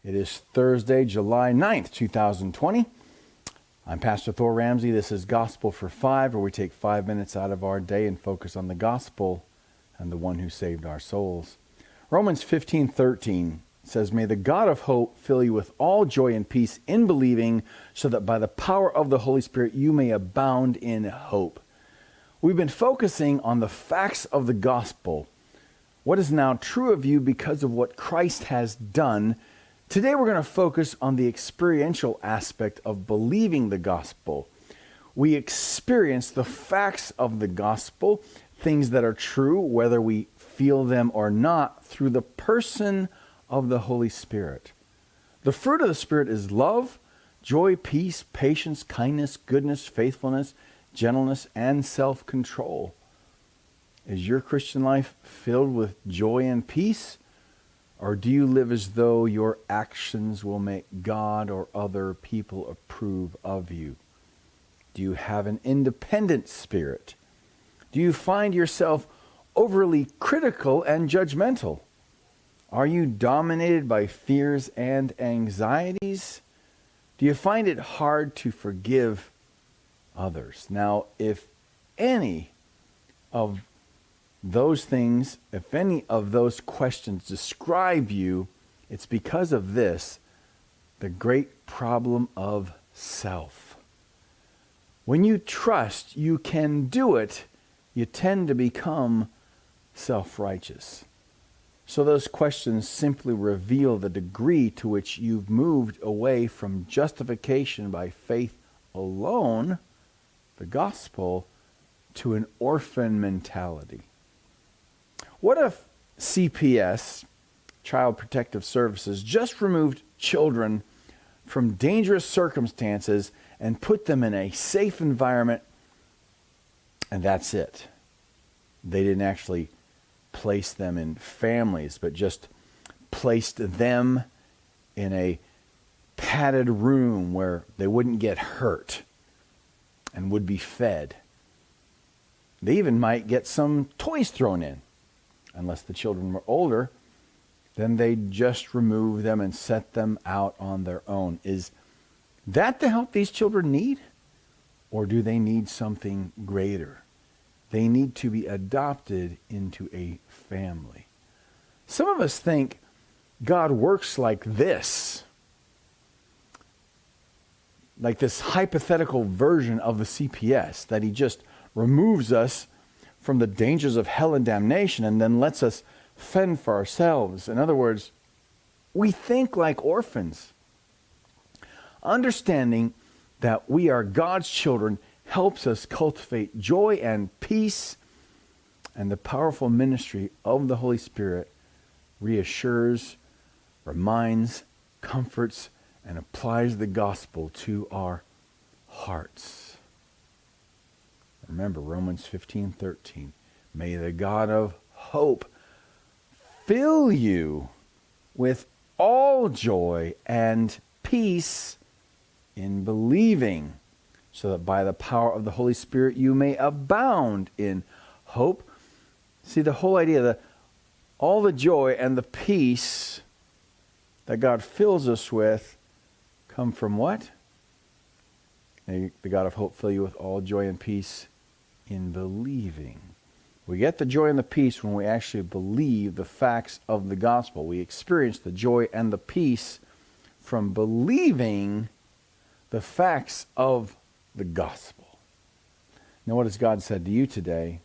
It is Thursday, July 9th, 2020. I'm Pastor Thor Ramsey. This is Gospel for Five, where we take 5 minutes out of our day and focus on the gospel and the one who saved our souls. Romans 15:13 says, "May the God of hope fill you with all joy and peace in believing, so that by the power of the Holy Spirit you may abound in hope." We've been focusing on the facts of the gospel, what is now true of you because of what Christ has done. Today we're going to focus on the experiential aspect of believing the gospel. We experience the facts of the gospel, things that are true, whether we feel them or not, through the person of the Holy Spirit. The fruit of the Spirit is love, joy, peace, patience, kindness, goodness, faithfulness, gentleness, and self-control. Is your Christian life filled with joy and peace? Or do you live as though your actions will make God or other people approve of you? Do you have an independent spirit? Do you find yourself overly critical and judgmental? Are you dominated by fears and anxieties? Do you find it hard to forgive others? Now, if any of those things, if any of those questions describe you, it's because of this, the great problem of self. When you trust you can do it, you tend to become self-righteous. So those questions simply reveal the degree to which you've moved away from justification by faith alone, the gospel, to an orphan mentality. What if CPS, Child Protective Services, just removed children from dangerous circumstances and put them in a safe environment, and that's it? They didn't actually place them in families, but just placed them in a padded room where they wouldn't get hurt and would be fed. They even might get some toys thrown in. Unless the children were older, then they just remove them and set them out on their own. Is that the help these children need? Or do they need something greater? They need to be adopted into a family. Some of us think God works like this hypothetical version of the CPS, that he just removes us from the dangers of hell and damnation and then lets us fend for ourselves. In other words, we think like orphans. Understanding that we are God's children helps us cultivate joy and peace, and the powerful ministry of the Holy Spirit reassures, reminds, comforts, and applies the gospel to our hearts. Remember Romans 15:13. May the God of hope fill you with all joy and peace in believing, so that by the power of the Holy Spirit you may abound in hope. See, the whole idea, all the joy and the peace that God fills us with come from what? May the God of hope fill you with all joy and peace in believing. We get the joy and the peace when we actually believe the facts of the gospel. We experience the joy and the peace from believing the facts of the gospel. Now, what has God said to you today